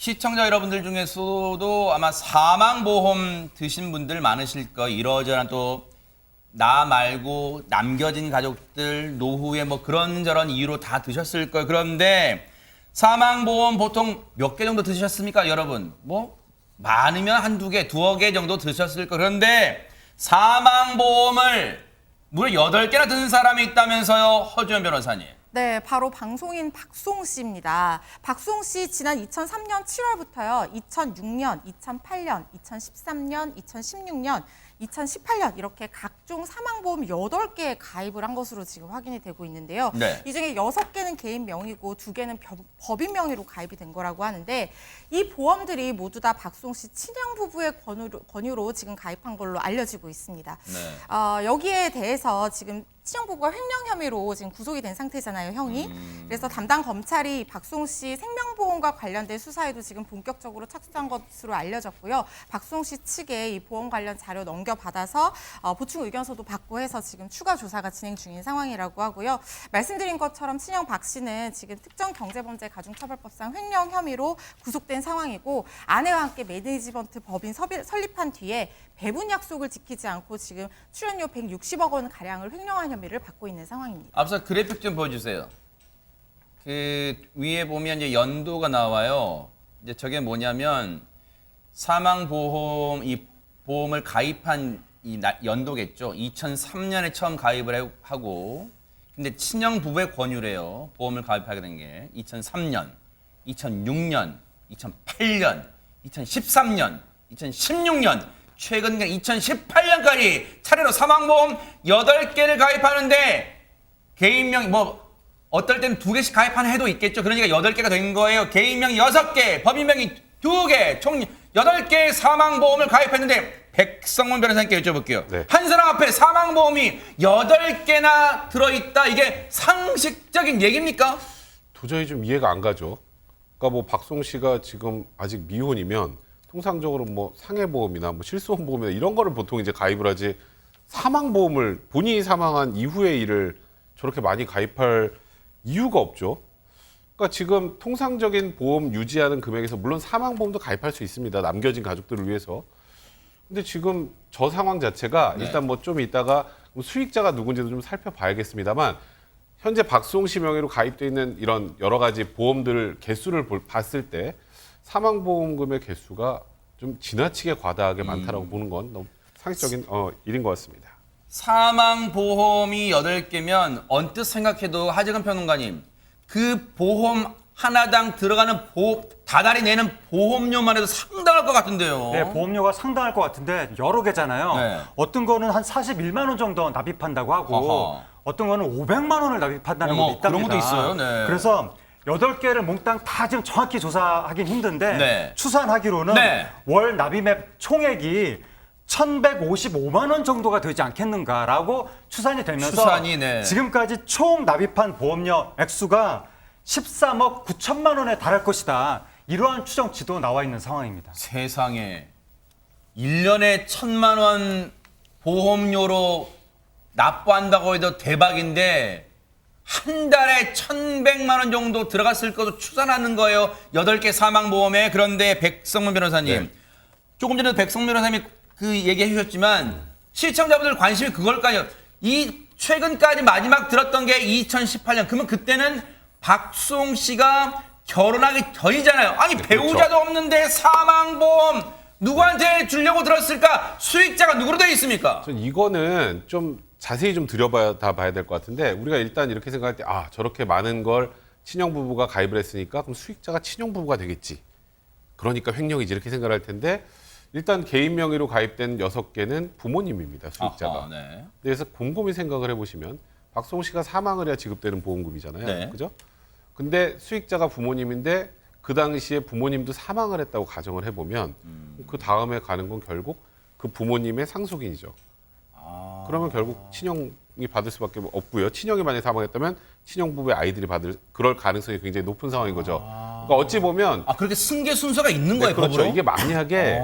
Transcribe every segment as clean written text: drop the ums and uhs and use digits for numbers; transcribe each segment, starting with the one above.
시청자 여러분들 중에서도 아마 사망보험 드신 분들 많으실 거예요. 이러저런 또 나 말고 남겨진 가족들, 노후에 뭐 그런저런 이유로 다 드셨을 거예요. 그런데 사망보험 보통 몇 개 정도 드셨습니까, 여러분? 뭐 많으면 한두 개, 두어 개 정도 드셨을 거예요. 그런데 사망보험을 무려 8개나 드는 사람이 있다면서요, 허주연 변호사님. 네, 바로 방송인 박송 씨입니다. 박송 씨 지난 2003년 7월부터요. 2006년, 2008년, 2013년, 2016년, 2018년 이렇게 각종 사망보험 8개에 가입을 한 것으로 지금 확인이 되고 있는데요. 네. 이 중에 6개는 개인 명의고 2개는 법인 명의로 가입이 된 거라고 하는데 이 보험들이 모두 다 박송 씨 친형 부부의 권유로 지금 가입한 걸로 알려지고 있습니다. 네. 여기에 대해서 지금 친형 부부가 횡령 혐의로 지금 구속이 된 상태잖아요, 형이. 그래서 담당 검찰이 박송 씨 생명보험과 관련된 수사에도 지금 본격적으로 착수한 것으로 알려졌고요. 박송 씨 측에 이 보험 관련 자료 넘겨받아서 보충 의견서도 받고 해서 지금 추가 조사가 진행 중인 상황이라고 하고요. 말씀드린 것처럼 친형 박 씨는 지금 특정경제범죄가중처벌법상 횡령 혐의로 구속된 상황이고 아내와 함께 매니지먼트 법인 설립한 뒤에 배분 약속을 지키지 않고 지금 출연료 160억 원 가량을 횡령한 혐의를 받고 있는 상황입니다. 앞서 그래픽 좀 보여주세요. 그 위에 보면 이제 연도가 나와요. 이제 저게 뭐냐면 사망보험 이 보험을 가입한 이 연도겠죠. 2003년에 처음 가입을 하고, 근데 친형 부부의 권유래요. 보험을 가입하게 된 게 2003년, 2006년, 2008년, 2013년, 2016년. 최근 2018년까지 차례로 사망보험 8개를 가입하는데 개인명 뭐 어떨 때는 2개씩 가입하는 해도 있겠죠. 그러니까 8개가 된 거예요. 개인명 6개, 법인명이 2개, 총 8개의 사망보험을 가입했는데 백성문 변호사님께 여쭤볼게요. 네. 한 사람 앞에 사망보험이 8개나 들어있다. 이게 상식적인 얘기입니까? 도저히 좀 이해가 안 가죠. 그러니까 뭐 박송 씨가 지금 아직 미혼이면 통상적으로 뭐 상해보험이나 뭐 실손보험이나 이런 거를 보통 이제 가입을 하지 사망보험을 본인이 사망한 이후의 일을 저렇게 많이 가입할 이유가 없죠. 그러니까 지금 통상적인 보험 유지하는 금액에서 물론 사망보험도 가입할 수 있습니다. 남겨진 가족들을 위해서. 근데 지금 저 상황 자체가 네. 일단 뭐 좀 이따가 수익자가 누군지도 좀 살펴봐야겠습니다만 현재 박송 씨 명의로 가입돼 있는 이런 여러 가지 보험들 개수를 봤을 때 사망보험금의 개수가 좀 지나치게 과다하게 많다라고 보는 건 너무 상식적인 일인 것 같습니다. 사망보험이 8개면 언뜻 생각해도 하재근 평론가님, 그 보험 하나당 들어가는 다달이 내는 보험료만 해도 상당할 것 같은데요. 네, 보험료가 상당할 것 같은데 여러 개잖아요. 네. 어떤 거는 한 41만 원 정도 납입한다고 하고 어허. 어떤 거는 500만 원을 납입한다는 어머, 것도 있답니다. 그런 것도 있어요. 네. 그래서 8개를 몽땅 다 지금 정확히 조사하긴 힘든데 네. 추산하기로는 네. 월 납입액 총액이 1,155만 원 정도가 되지 않겠는가라고 추산이 되면서 추산이, 네. 지금까지 총 납입한 보험료 액수가 13억 9천만 원에 달할 것이다. 이러한 추정치도 나와 있는 상황입니다. 세상에 1년에 1,000만 원 보험료로 납부한다고 해도 대박인데 한 달에 1,100만 원 정도 들어갔을 것으로 추산하는 거예요. 8개 사망보험에. 그런데 백성문 변호사님, 네. 조금 전에 백성문 변호사님이 그 얘기해 주셨지만 시청자분들 관심이 그걸까요? 이 최근까지 마지막 들었던 게 2018년. 그러면 그때는 박송 씨가 결혼하기 전이잖아요. 아니 네, 배우자도 그렇죠. 없는데 사망보험 누구한테 주려고 들었을까? 수익자가 누구로 되어 있습니까? 전 이거는 좀 자세히 좀 들여봐야 될 것 같은데 우리가 일단 이렇게 생각할 때 저렇게 많은 걸 친형 부부가 가입을 했으니까 그럼 수익자가 친형 부부가 되겠지. 그러니까 횡령이지 이렇게 생각할 텐데 일단 개인 명의로 가입된 6개는 부모님입니다. 수익자가. 아하, 네. 그래서 곰곰이 생각을 해보시면 박송 씨가 사망을 해야 지급되는 보험금이잖아요. 네. 그죠? 근데 수익자가 부모님인데 그 당시에 부모님도 사망을 했다고 가정을 해보면 그 다음에 가는 건 결국 그 부모님의 상속인이죠. 그러면 결국 친형이 받을 수밖에 없고요. 친형이 만약에 사망했다면 친형 부부의 아이들이 받을 그럴 가능성이 굉장히 높은 상황인 거죠. 그러니까 어찌 보면 그렇게 승계 순서가 있는 거예요, 그렇죠. 법으로? 이게 만약에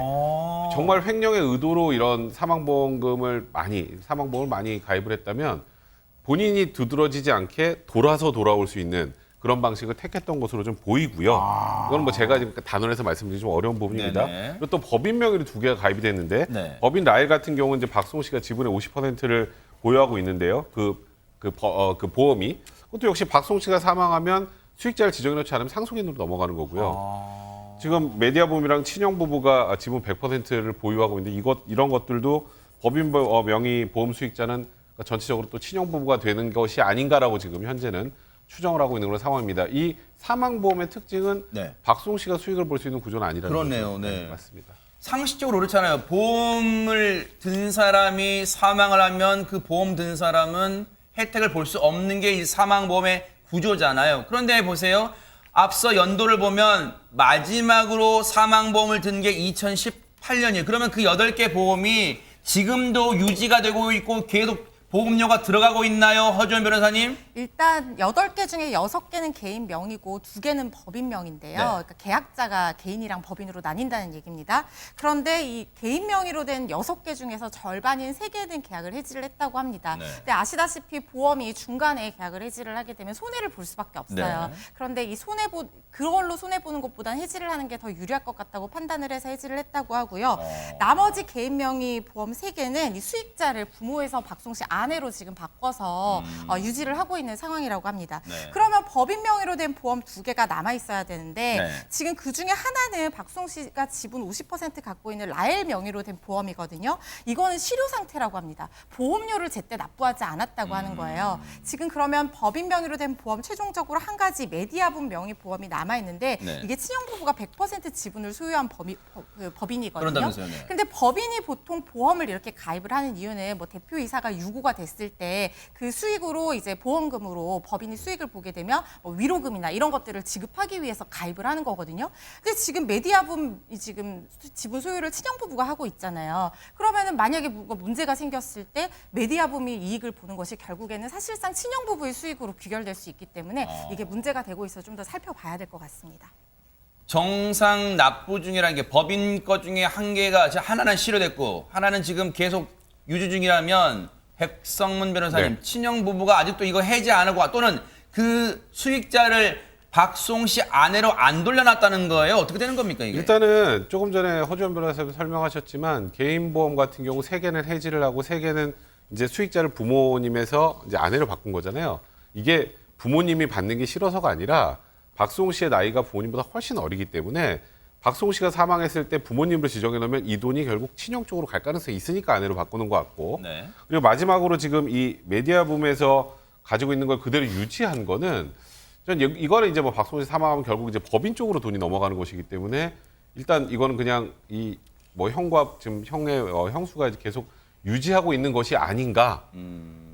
정말 횡령의 의도로 이런 사망보험을 많이 가입을 했다면 본인이 두드러지지 않게 돌아서 돌아올 수 있는 그런 방식을 택했던 것으로 좀 보이고요. 이건 뭐 제가 지금 단언해서 말씀드리기 좀 어려운 부분입니다. 네네. 그리고 또 법인 명의로 두 개가 가입이 됐는데 네. 법인 라일 같은 경우는 이제 박송 씨가 지분의 50%를 보유하고 있는데요. 그 보험이 그것도 역시 박송 씨가 사망하면 수익자를 지정해놓지 않으면 상속인으로 넘어가는 거고요. 지금 메디아붐이랑 친형 부부가 지분 100%를 보유하고 있는데 이런 것들도 법인 명의 보험 수익자는 그러니까 전체적으로 또 친형 부부가 되는 것이 아닌가라고 지금 현재는 추정을 하고 있는 그런 상황입니다. 이 사망보험의 특징은 네. 박송 씨가 수익을 볼 수 있는 구조는 아니라는 그렇네요. 거죠. 네. 맞습니다. 상식적으로 그렇잖아요. 보험을 든 사람이 사망을 하면 그 보험 든 사람은 혜택을 볼 수 없는 게 이 사망보험의 구조잖아요. 그런데 보세요. 앞서 연도를 보면 마지막으로 사망보험을 든 게 2018년이에요. 그러면 그 8개 보험이 지금도 유지가 되고 있고 계속 보험료가 들어가고 있나요? 허주원 변호사님? 일단 8개 중에 6개는 개인 명의고 2개는 법인 명인데요. 네. 그러니까 계약자가 개인이랑 법인으로 나뉜다는 얘기입니다. 그런데 이 개인 명의로 된 6개 중에서 절반인 3개는 계약을 해지를 했다고 합니다. 네. 근데 아시다시피 보험이 중간에 계약을 해지를 하게 되면 손해를 볼 수밖에 없어요. 네. 그런데 이 그걸로 손해보는 것보다는 해지를 하는 게 더 유리할 것 같다고 판단을 해서 해지를 했다고 하고요. 나머지 개인 명의 보험 3개는 이 수익자를 부모에서 박송 씨 아내로 지금 바꿔서 유지를 하고 있는 상황이라고 합니다. 네. 그러면 법인 명의로 된 보험 2개가 남아 있어야 되는데 네. 지금 그 중에 하나는 박송 씨가 지분 50% 갖고 있는 라엘 명의로 된 보험이거든요. 이거는 실효 상태라고 합니다. 보험료를 제때 납부하지 않았다고 하는 거예요. 지금 그러면 법인 명의로 된 보험 최종적으로 한 가지 메디아붐 명의 보험이 남아 있는데 네. 이게 친형 부부가 100% 지분을 소유한 법인이거든요. 그런다면서요, 네. 근데 법인이 보통 보험을 이렇게 가입을 하는 이유는 뭐 대표이사가 유고가 됐을 때 그 수익으로 이제 보험금으로 법인이 수익을 보게 되면 뭐 위로금이나 이런 것들을 지급하기 위해서 가입을 하는 거거든요. 근데 지금 메디아붐이 지금 지분 소유를 친형 부부가 하고 있잖아요. 그러면은 만약에 뭐가 문제가 생겼을 때 메디아붐이 이익을 보는 것이 결국에는 사실상 친형 부부의 수익으로 귀결될 수 있기 때문에 이게 문제가 되고 있어 좀 더 살펴봐야 될 것 같습니다. 정상 납부 중이라는 게 법인 것 중에 한 개가 하나는 실효됐고 하나는 지금 계속 유지 중이라면 백성문 변호사님 네. 친형 부부가 아직도 이거 해지 안 하고 또는 그 수익자를 박송 씨 아내로 안 돌려놨다는 거예요? 어떻게 되는 겁니까 이게? 일단은 조금 전에 허주원 변호사님 설명하셨지만 개인 보험 같은 경우 3개는 해지를 하고 3개는 이제 수익자를 부모님에서 이제 아내로 바꾼 거잖아요. 이게 부모님이 받는 게 싫어서가 아니라 박송 씨의 나이가 부모님보다 훨씬 어리기 때문에 박송 씨가 사망했을 때 부모님으로 지정해 놓으면 이 돈이 결국 친형 쪽으로 갈 가능성이 있으니까 아내로 바꾸는 것 같고 네. 그리고 마지막으로 지금 이 메디아붐에서 가지고 있는 걸 그대로 유지한 거는 전 이거는 이제 뭐 박송 씨 사망하면 결국 이제 법인 쪽으로 돈이 넘어가는 것이기 때문에 일단 이거는 그냥 이 뭐 형과 지금 형의 형수가 이제 계속 유지하고 있는 것이 아닌가.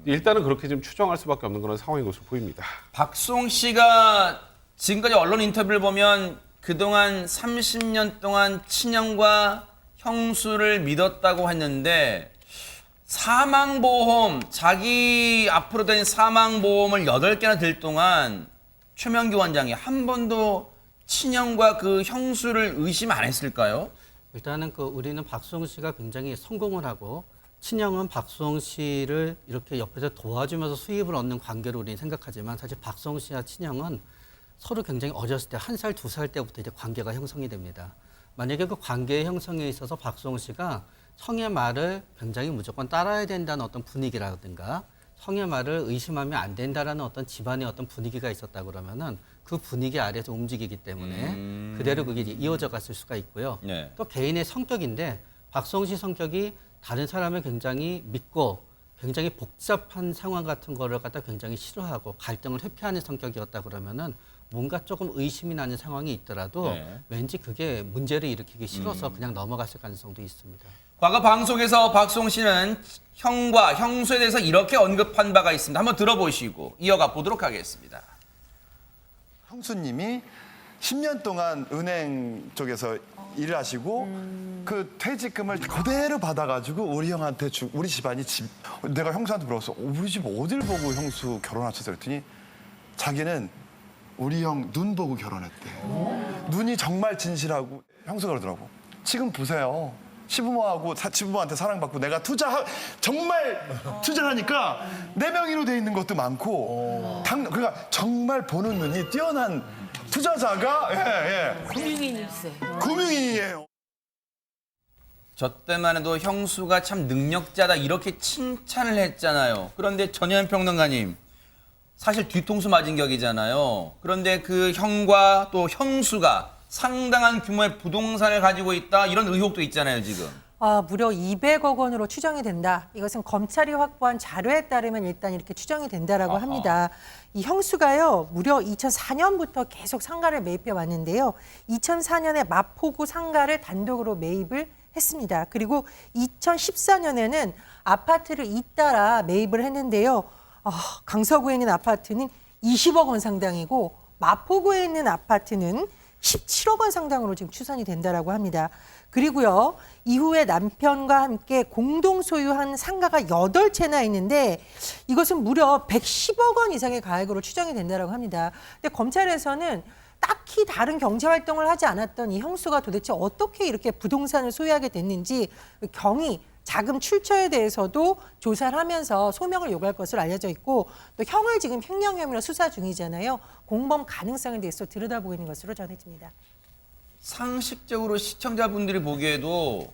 일단은 그렇게 좀 추정할 수밖에 없는 그런 상황인 것으로 보입니다. 박송 씨가 지금까지 언론 인터뷰를 보면 그동안 30년 동안 친형과 형수를 믿었다고 했는데 사망보험, 자기 앞으로 된 사망보험을 8개나 들 동안 최명기 원장이 한 번도 친형과 그 형수를 의심 안 했을까요? 일단은 우리는 박송 씨가 굉장히 성공을 하고 친형은 박송 씨를 이렇게 옆에서 도와주면서 수입을 얻는 관계로 우리는 생각하지만 사실 박송 씨와 친형은 서로 굉장히 어렸을 때 1살, 2살 때부터 이제 관계가 형성이 됩니다. 만약에 그 관계의 형성에 있어서 박송 씨가 형의 말을 굉장히 무조건 따라야 된다는 어떤 분위기라든가 형의 말을 의심하면 안 된다라는 어떤 집안의 어떤 분위기가 있었다 그러면은 그 분위기 아래에서 움직이기 때문에 그대로 그게 이제 이어져 갔을 수가 있고요. 네. 또 개인의 성격인데 박송 씨 성격이 다른 사람을 굉장히 믿고 굉장히 복잡한 상황 같은 거를 갖다 굉장히 싫어하고 갈등을 회피하는 성격이었다 그러면은 뭔가 조금 의심이 나는 상황이 있더라도 네. 왠지 그게 문제를 일으키기 싫어서 그냥 넘어갔을 가능성도 있습니다. 과거 방송에서 박송 씨는 형과 형수에 대해서 이렇게 언급한 바가 있습니다. 한번 들어보시고 이어가 보도록 하겠습니다. 형수님이 10년 동안 은행 쪽에서 일을 하시고 그 퇴직금을 그대로 받아가지고 우리 형한테 우리 집안이 내가 형수한테 물어봤어. 우리 집 어딜 보고 형수 결혼하셨어? 그랬더니 자기는 우리 형 눈 보고 결혼했대. 눈이 정말 진실하고 형수가 그러더라고. 지금 보세요. 시부모하고 시부모한테 사랑받고 내가 정말 투자하니까 내 명의로 돼 있는 것도 많고 그러니까 정말 보는 눈이 뛰어난 투자자가 금융인이에요. 저 때만 해도 형수가 참 능력자다 이렇게 칭찬을 했잖아요. 그런데 전현 평론가님, 사실 뒤통수 맞은 격이잖아요. 그런데 그 형과 또 형수가 상당한 규모의 부동산을 가지고 있다 이런 의혹도 있잖아요, 지금. 무려 200억 원으로 추정이 된다. 이것은 검찰이 확보한 자료에 따르면 일단 이렇게 추정이 된다라고 합니다. 이 형수가요, 무려 2004년부터 계속 상가를 매입해 왔는데요. 2004년에 마포구 상가를 단독으로 매입을 했습니다. 그리고 2014년에는 아파트를 잇따라 매입을 했는데요. 강서구에 있는 아파트는 20억 원 상당이고 마포구에 있는 아파트는 17억 원 상당으로 지금 추산이 된다라고 합니다. 그리고요, 이후에 남편과 함께 공동 소유한 상가가 8채나 있는데 이것은 무려 110억 원 이상의 가액으로 추정이 된다라고 합니다. 근데 검찰에서는 딱히 다른 경제 활동을 하지 않았던 이 형수가 도대체 어떻게 이렇게 부동산을 소유하게 됐는지 경위, 자금 출처에 대해서도 조사를 하면서 소명을 요구할 것으로 알려져 있고 또 형을 지금 횡령 혐의로 수사 중이잖아요. 공범 가능성에 대해서 들여다보고 있는 것으로 전해집니다. 상식적으로 시청자분들이 보기에도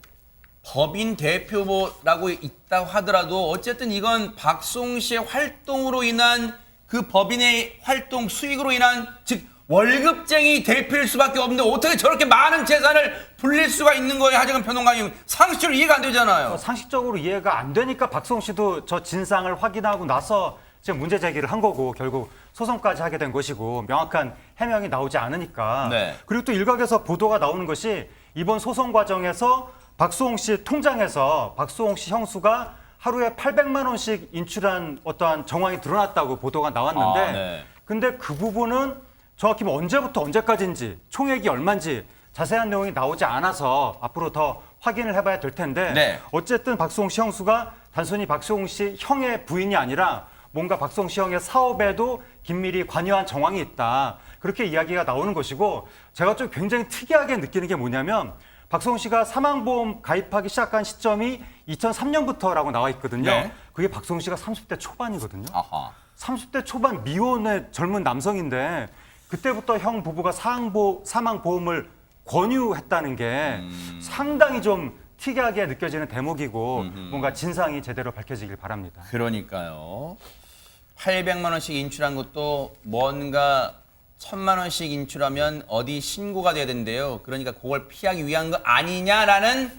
법인 대표라고 있다고 하더라도 어쨌든 이건 박송 씨의 활동으로 인한 그 법인의 활동 수익으로 인한 즉 월급쟁이 대표일 수밖에 없는데 어떻게 저렇게 많은 재산을 불릴 수가 있는 거예요, 하정은 평론가님. 상식적으로 이해가 안 되잖아요. 상식적으로 이해가 안 되니까 박송 씨도 저 진상을 확인하고 나서 지금 문제 제기를 한 거고 결국 소송까지 하게 된 것이고 명확한 해명이 나오지 않으니까. 네. 그리고 또 일각에서 보도가 나오는 것이 이번 소송 과정에서 박수홍 씨 통장에서 박수홍 씨 형수가 하루에 800만 원씩 인출한 어떠한 정황이 드러났다고 보도가 나왔는데 네. 근데 그 부분은 정확히 뭐 언제부터 언제까지인지 총액이 얼마인지 자세한 내용이 나오지 않아서 앞으로 더 확인을 해봐야 될 텐데 네. 어쨌든 박수홍 씨 형수가 단순히 박수홍 씨 형의 부인이 아니라 뭔가 박수홍 씨 형의 사업에도 긴밀히 관여한 정황이 있다. 그렇게 이야기가 나오는 것이고 제가 좀 굉장히 특이하게 느끼는 게 뭐냐면 박수홍 씨가 사망보험 가입하기 시작한 시점이 2003년부터라고 나와 있거든요. 네. 그게 박수홍 씨가 30대 초반이거든요. 아하. 30대 초반 미혼의 젊은 남성인데 그때부터 형 부부가 사망보험을 권유했다는 게 상당히 좀 특이하게 느껴지는 대목이고 뭔가 진상이 제대로 밝혀지길 바랍니다. 그러니까요. 800만 원씩 인출한 것도 뭔가 1000만 원씩 인출하면 어디 신고가 돼야 된대요. 그러니까 그걸 피하기 위한 거 아니냐라는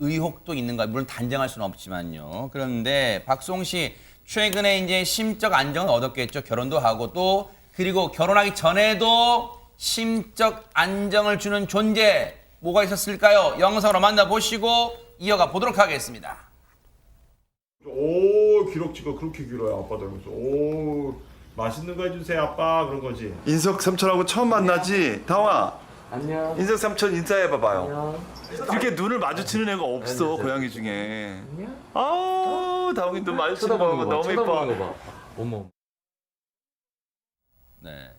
의혹도 있는 거예요. 물론 단정할 수는 없지만요. 그런데 박수홍 씨 최근에 이제 심적 안정을 얻었겠죠. 결혼도 하고 또 그리고 결혼하기 전에도 심적 안정을 주는 존재 뭐가 있었을까요? 영상으로 만나보시고 이어가 보도록 하겠습니다. 오, 기럭지가 그렇게 길어요. 아빠 닮아서. 오, 맛있는 거 해주세요, 아빠. 그런 거지. 인석 삼촌하고 처음 만나지? 다와. 안녕. 인석 삼촌 인사해봐봐요. 이렇게 눈을 마주치는 애가 없어, 고양이 중에. 아우, 다홍이 눈 마주치는 거 너무 예뻐. 네.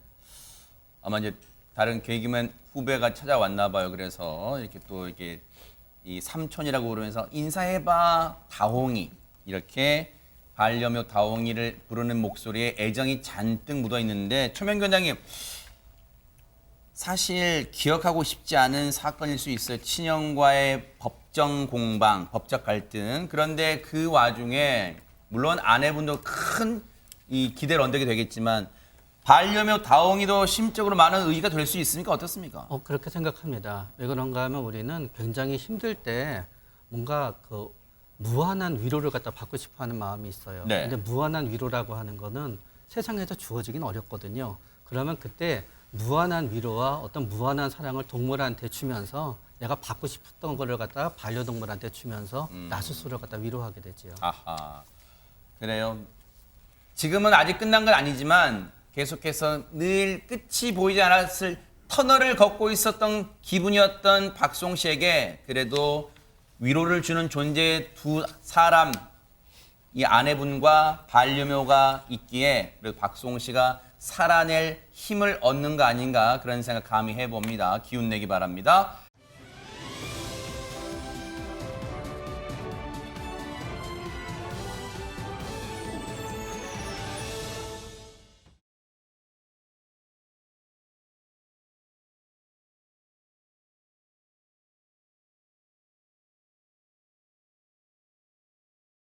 아마 이제 다른 개그맨 후배가 찾아왔나 봐요. 그래서 이렇게 또 이렇게 이 삼촌이라고 부르면서 인사해봐 다홍이 이렇게 반려묘 다홍이를 부르는 목소리에 애정이 잔뜩 묻어 있는데 초명위원장님 사실 기억하고 싶지 않은 사건일 수 있어요. 친형과의 법정 공방, 법적 갈등. 그런데 그 와중에 물론 아내분도 큰 이 기대를 언덕이 되겠지만 반려묘 다홍이도 심적으로 많은 의의가 될 수 있습니까? 어떻습니까? 그렇게 생각합니다. 왜 그런가 하면 우리는 굉장히 힘들 때 뭔가 그 무한한 위로를 갖다 받고 싶어 하는 마음이 있어요. 네. 근데 무한한 위로라고 하는 거는 세상에서 주어지긴 어렵거든요. 그러면 그때 무한한 위로와 어떤 무한한 사랑을 동물한테 주면서 내가 받고 싶었던 거를 갖다가 반려동물한테 주면서 나 스스로 갖다 위로하게 되지요. 아하. 그래요. 지금은 아직 끝난 건 아니지만 계속해서 늘 끝이 보이지 않았을 터널을 걷고 있었던 기분이었던 박송 씨에게 그래도 위로를 주는 존재의 두 사람, 이 아내분과 반려묘가 있기에 그래도 박송 씨가 살아낼 힘을 얻는 거 아닌가 그런 생각 감히 해봅니다. 기운 내기 바랍니다.